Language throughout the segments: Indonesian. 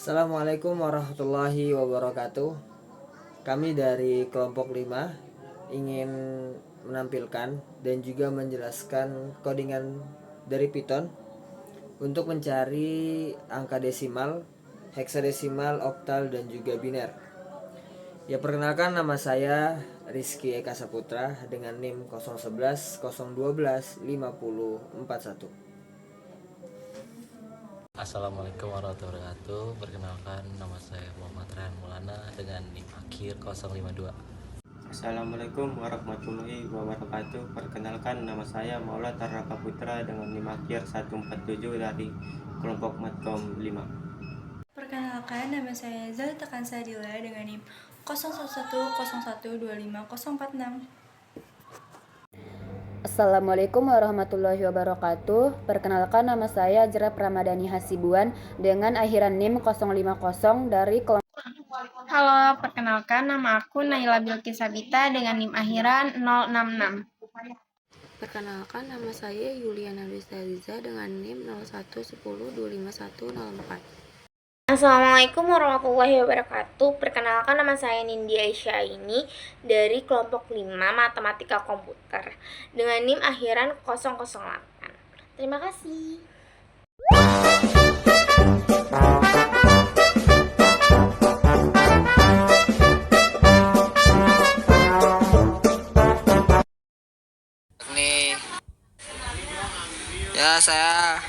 Assalamualaikum warahmatullahi wabarakatuh. Kami dari kelompok 5 ingin menampilkan dan juga menjelaskan codingan dari Python untuk mencari angka desimal, heksadesimal, oktal, dan juga biner. Ya, perkenalkan, nama saya Rizky Eka Saputra dengan NIM 011 012 5041. Assalamualaikum warahmatullahi wabarakatuh. Perkenalkan, nama saya Muhammad Rehan Maulana dengan NIM akhir 052. Assalamualaikum warahmatullahi wabarakatuh. Perkenalkan, nama saya Maula Taraka Putra dengan NIM akhir 147 dari kelompok Matkom 5. Perkenalkan, nama saya Zalta Kansadila dengan NIM 0110125046. Assalamualaikum warahmatullahi wabarakatuh. Perkenalkan, nama saya Jerap Ramadhani Hasibuan dengan akhiran NIM 050 dari kelompok. Halo, perkenalkan, nama aku Naila Bilqis Sabita dengan NIM akhiran 066. Perkenalkan, nama saya Yuliana Rizaliza dengan NIM 0110251004. Assalamualaikum warahmatullahi wabarakatuh. Perkenalkan, nama saya Nindya Aisyah dari kelompok 5 Matematika Komputer dengan NIM akhiran 008. Terima kasih. Saya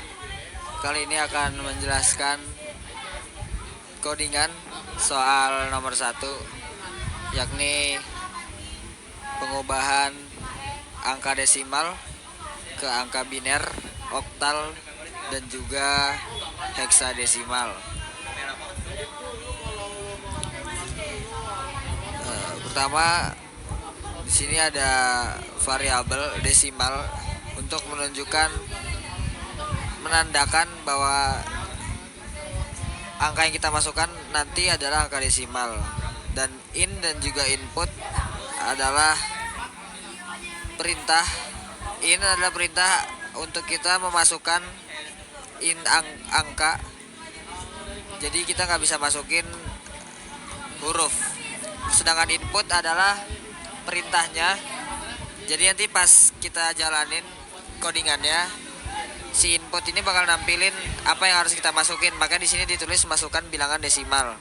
kali ini akan menjelaskan codingan soal nomor 1, yakni pengubahan angka desimal ke angka biner, oktal, dan juga heksadesimal. Pertama, di sini ada variabel desimal untuk menandakan bahwa angka yang kita masukkan nanti adalah angka desimal, dan in dan juga input adalah perintah. In adalah perintah untuk kita memasukkan angka, jadi kita nggak bisa masukin huruf. Sedangkan input adalah perintahnya, jadi nanti pas kita jalanin codingannya, si input ini bakal nampilin apa yang harus kita masukin. Maka di sini ditulis masukkan bilangan desimal.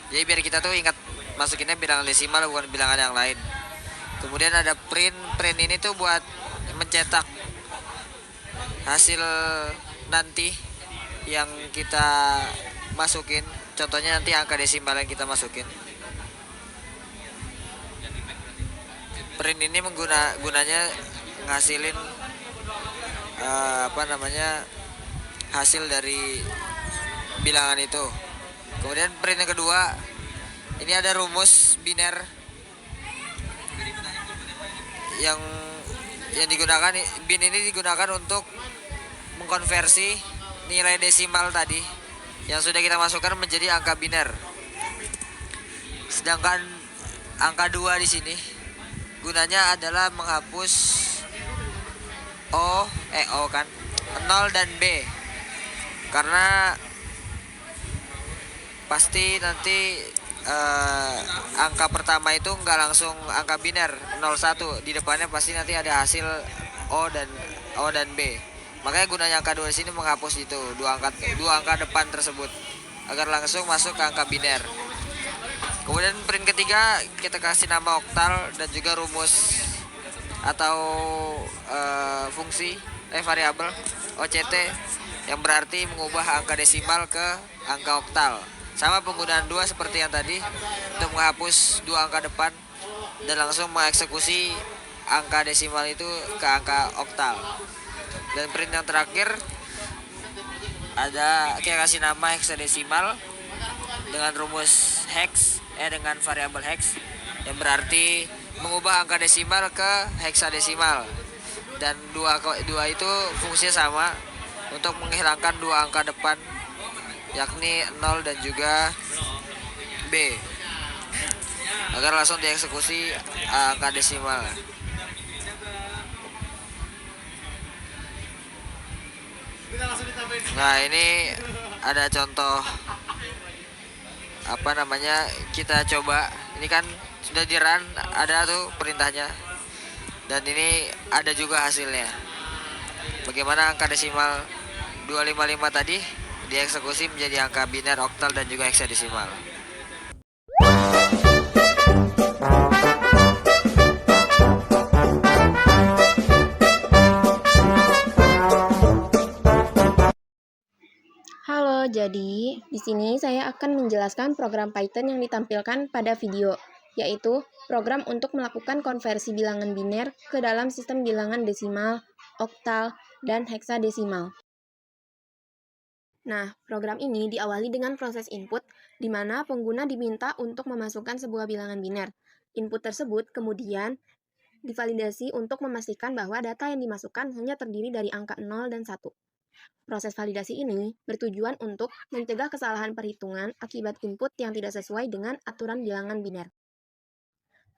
Jadi biar kita tuh ingat masukinnya bilangan desimal, bukan bilangan yang lain. Kemudian ada print. Print ini tuh buat mencetak hasil nanti yang kita masukin. Contohnya nanti angka desimal yang kita masukin. Print ini gunanya ngasilin hasil dari bilangan itu. Kemudian print yang kedua, ini ada rumus biner yang digunakan. Bin ini digunakan untuk mengkonversi nilai desimal tadi yang sudah kita masukkan menjadi angka biner. Sedangkan angka 2 di sini gunanya adalah menghapus O kan 0 dan B, karena pasti nanti angka pertama itu nggak langsung angka biner 01, di depannya pasti nanti ada hasil O dan B. Makanya gunanya angka 2 di sini menghapus itu dua angka depan tersebut agar langsung masuk ke angka biner. Kemudian print ketiga kita kasih nama oktal dan juga rumus atau fungsi variabel OCT yang berarti mengubah angka desimal ke angka oktal. Sama penggunaan 2 seperti yang tadi untuk menghapus 2 angka depan dan langsung mengeksekusi angka desimal itu ke angka oktal. Dan print yang terakhir ada kita kasih nama heksadesimal dengan rumus dengan variabel hex yang berarti mengubah angka desimal ke heksadesimal. Dan dua itu fungsinya sama untuk menghilangkan 2 angka depan, yakni 0 dan juga B, agar langsung dieksekusi angka desimal. Nah, ini ada contoh kita coba. Ini kan sudah di run, ada tuh perintahnya, dan ini ada juga hasilnya. Bagaimana angka desimal 255 tadi dieksekusi menjadi angka biner, oktal, dan juga heksadesimal. Halo, jadi di sini saya akan menjelaskan program Python yang ditampilkan pada video, yaitu program untuk melakukan konversi bilangan biner ke dalam sistem bilangan desimal, oktal, dan heksadesimal. Nah, program ini diawali dengan proses input, di mana pengguna diminta untuk memasukkan sebuah bilangan biner. Input tersebut kemudian divalidasi untuk memastikan bahwa data yang dimasukkan hanya terdiri dari angka 0 dan 1. Proses validasi ini bertujuan untuk mencegah kesalahan perhitungan akibat input yang tidak sesuai dengan aturan bilangan biner.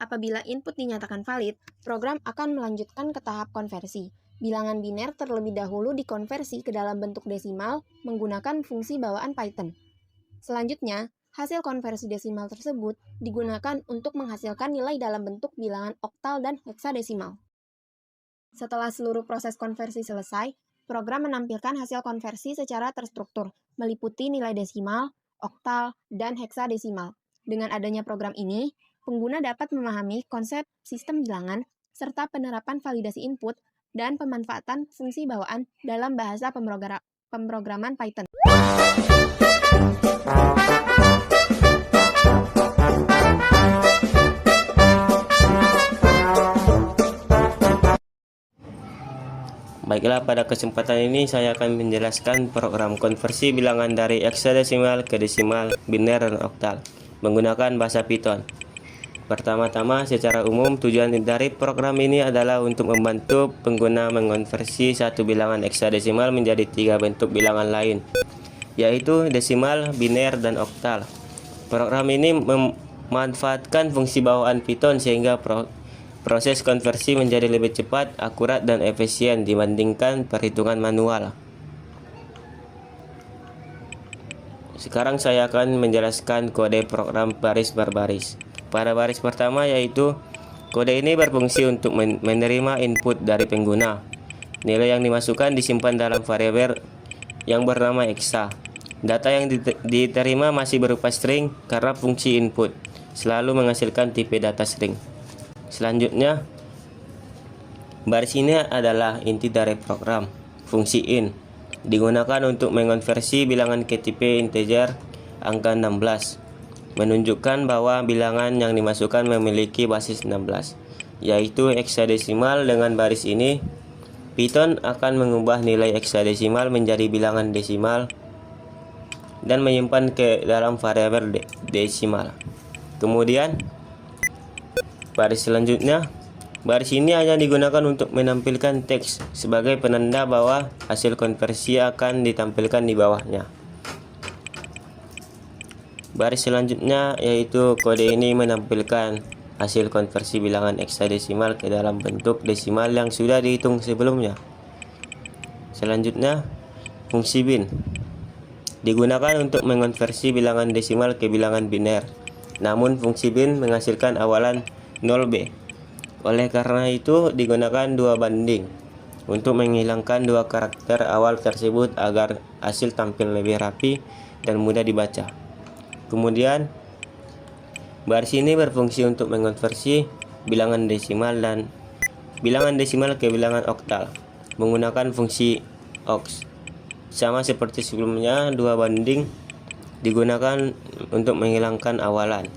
Apabila input dinyatakan valid, program akan melanjutkan ke tahap konversi. Bilangan biner terlebih dahulu dikonversi ke dalam bentuk desimal menggunakan fungsi bawaan Python. Selanjutnya, hasil konversi desimal tersebut digunakan untuk menghasilkan nilai dalam bentuk bilangan oktal dan heksadesimal. Setelah seluruh proses konversi selesai, program menampilkan hasil konversi secara terstruktur, meliputi nilai desimal, oktal, dan heksadesimal. Dengan adanya program ini, pengguna dapat memahami konsep sistem bilangan serta penerapan validasi input dan pemanfaatan fungsi bawaan dalam bahasa pemrograman Python. Baiklah, pada kesempatan ini saya akan menjelaskan program konversi bilangan dari heksadesimal ke desimal, biner, dan oktal menggunakan bahasa Python. Pertama-tama, secara umum tujuan dari program ini adalah untuk membantu pengguna mengonversi satu bilangan heksadesimal menjadi 3 bentuk bilangan lain, yaitu desimal, biner, dan oktal. Program ini memanfaatkan fungsi bawaan Python sehingga proses konversi menjadi lebih cepat, akurat, dan efisien dibandingkan perhitungan manual. Sekarang saya akan menjelaskan kode program baris berbaris. Pada baris pertama, yaitu kode ini berfungsi untuk menerima input dari pengguna. Nilai yang dimasukkan disimpan dalam variabel yang bernama hexa. Data yang diterima masih berupa string karena fungsi input selalu menghasilkan tipe data string. Selanjutnya, baris ini adalah inti dari program. Fungsi in digunakan untuk mengonversi bilangan ke tipe integer angka 16, menunjukkan bahwa bilangan yang dimasukkan memiliki basis 16, yaitu heksadesimal. Dengan baris ini, Python akan mengubah nilai heksadesimal menjadi bilangan desimal dan menyimpan ke dalam variabel desimal. Kemudian, baris selanjutnya, baris ini hanya digunakan untuk menampilkan teks sebagai penanda bahwa hasil konversi akan ditampilkan di bawahnya. Baris selanjutnya, yaitu kode ini menampilkan hasil konversi bilangan heksadesimal ke dalam bentuk desimal yang sudah dihitung sebelumnya. Selanjutnya, fungsi bin digunakan untuk mengonversi bilangan desimal ke bilangan biner. Namun fungsi bin menghasilkan awalan 0b. Oleh karena itu digunakan 2 banding untuk menghilangkan 2 karakter awal tersebut agar hasil tampil lebih rapi dan mudah dibaca. Kemudian, baris ini berfungsi untuk mengonversi bilangan desimal ke bilangan oktal menggunakan fungsi ox. Sama seperti sebelumnya, 2 banding digunakan untuk menghilangkan awalan.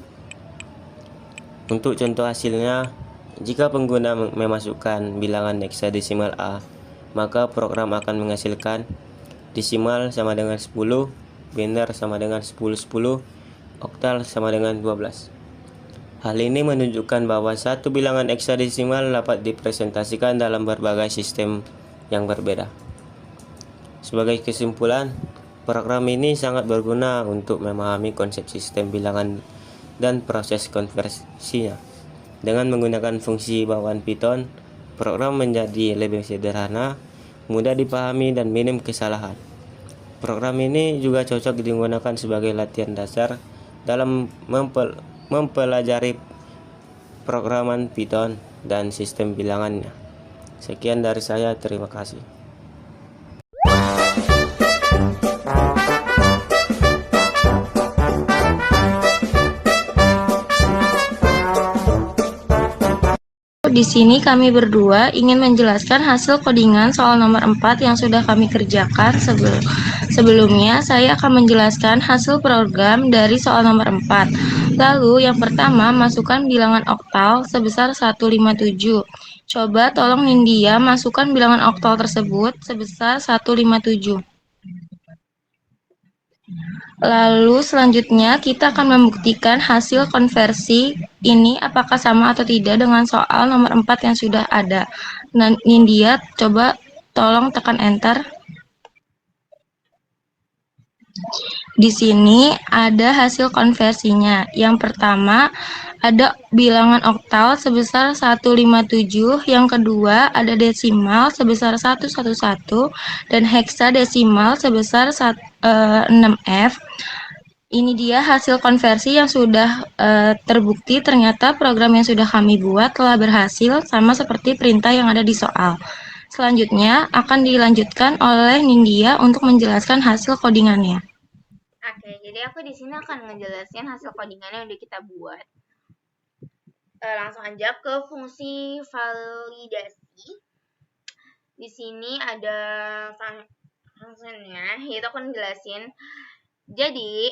Untuk contoh hasilnya, jika pengguna memasukkan bilangan heksadesimal A, maka program akan menghasilkan desimal sama dengan 10, biner sama dengan 10, oktal sama dengan 12. Hal ini menunjukkan bahwa satu bilangan heksadesimal dapat dipresentasikan dalam berbagai sistem yang berbeda. Sebagai kesimpulan, program ini sangat berguna untuk memahami konsep sistem bilangan dan proses konversinya. Dengan menggunakan fungsi bawaan Python, program menjadi lebih sederhana, mudah dipahami, dan minim kesalahan. Program ini juga cocok digunakan sebagai latihan dasar dalam mempelajari programan Python dan sistem bilangannya. Sekian dari saya, terima kasih. Di sini kami berdua ingin menjelaskan hasil codingan soal nomor 4 yang sudah kami kerjakan sebelumnya. Saya akan menjelaskan hasil program dari soal nomor 4. Lalu yang pertama, masukkan bilangan oktal sebesar 157. Coba tolong Nindya masukkan bilangan oktal tersebut sebesar 157. Lalu selanjutnya kita akan membuktikan hasil konversi ini apakah sama atau tidak dengan soal nomor 4 yang sudah ada. Nah, Nindya, coba tolong tekan enter. Di sini ada hasil konversinya. Yang pertama ada bilangan oktal sebesar 157, yang kedua ada desimal sebesar 111 dan heksadesimal sebesar 6F. Ini dia hasil konversi yang sudah terbukti. Ternyata program yang sudah kami buat telah berhasil, sama seperti perintah yang ada di soal. Selanjutnya akan dilanjutkan oleh Nindya untuk menjelaskan hasil codingannya. Oke, jadi aku di sini akan ngejelasin hasil codingan yang udah kita buat. Langsung aja ke fungsi validasi. Di sini ada fungsinya, yaitu aku jelasin. Jadi,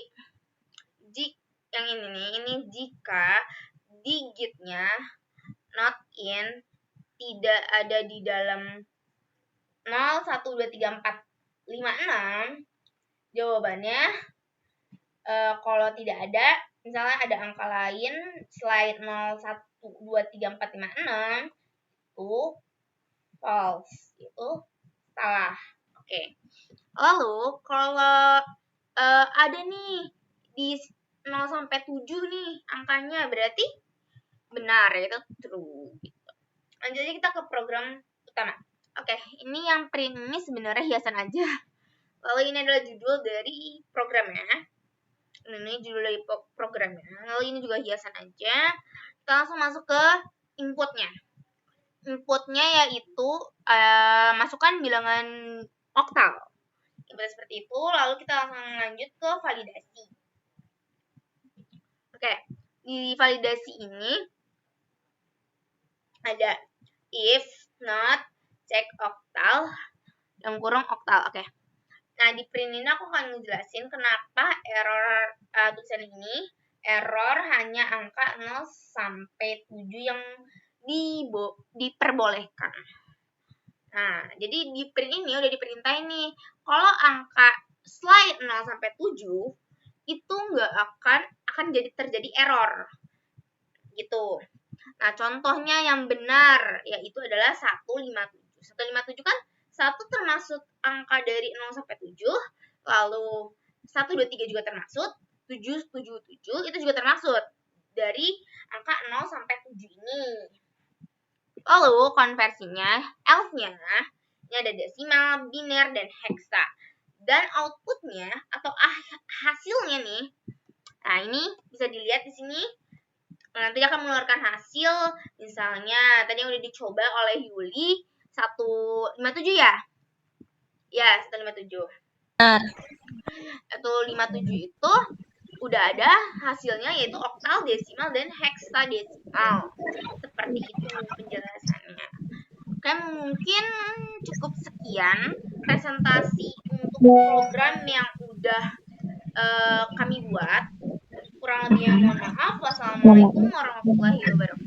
yang ini nih, ini jika digitnya not in tidak ada di dalam 0, 1, 2, 3, 4, 5, 6, jawabannya kalau tidak ada, misalnya ada angka lain selain 0, 1, 2, 3, 4, 5, 6, itu false, itu salah. Oke. Lalu kalau ada nih di 0 sampai 7 nih angkanya, berarti benar, itu true. Lanjut aja kita ke program utama. Oke, ini yang print ini sebenarnya hiasan aja. Lalu ini adalah judul dari programnya. Ini judul dari programnya. Lalu ini juga hiasan aja. Kita langsung masuk ke inputnya. Inputnya yaitu masukkan bilangan oktal. Inputnya seperti itu. Lalu kita langsung lanjut ke validasi. Oke, di validasi ini ada if, not, check oktal, yang kurang oktal. Oke. Nah, di print ini aku akan ngejelasin kenapa error tulisan ini error hanya angka 0 sampai 7 yang diperbolehkan. Nah, jadi di print ini udah diperintah ini kalau angka selain 0 sampai 7 itu nggak akan terjadi error. Gitu. Nah, contohnya yang benar yaitu adalah 157. 157 kan 1 termasuk angka dari 0 sampai 7, lalu 1, 2, 3 juga termasuk, 7, 7, 7 itu juga termasuk dari angka 0 sampai 7 ini. Lalu konversinya, else-nya, ini ada desimal, biner, dan heksa. Dan outputnya atau hasilnya nih, nah ini bisa dilihat di sini. Nanti akan mengeluarkan hasil, misalnya tadi yang udah dicoba oleh Yuli 157 ya? Ya, 157. Benar. 157 itu udah ada hasilnya yaitu oktal, desimal, dan heksadesimal. Seperti itu penjelasannya. Oke, mungkin cukup sekian presentasi untuk program yang udah kami buat. Kurang lebihnya mohon maaf. Wassalamualaikum warahmatullahi wabarakatuh.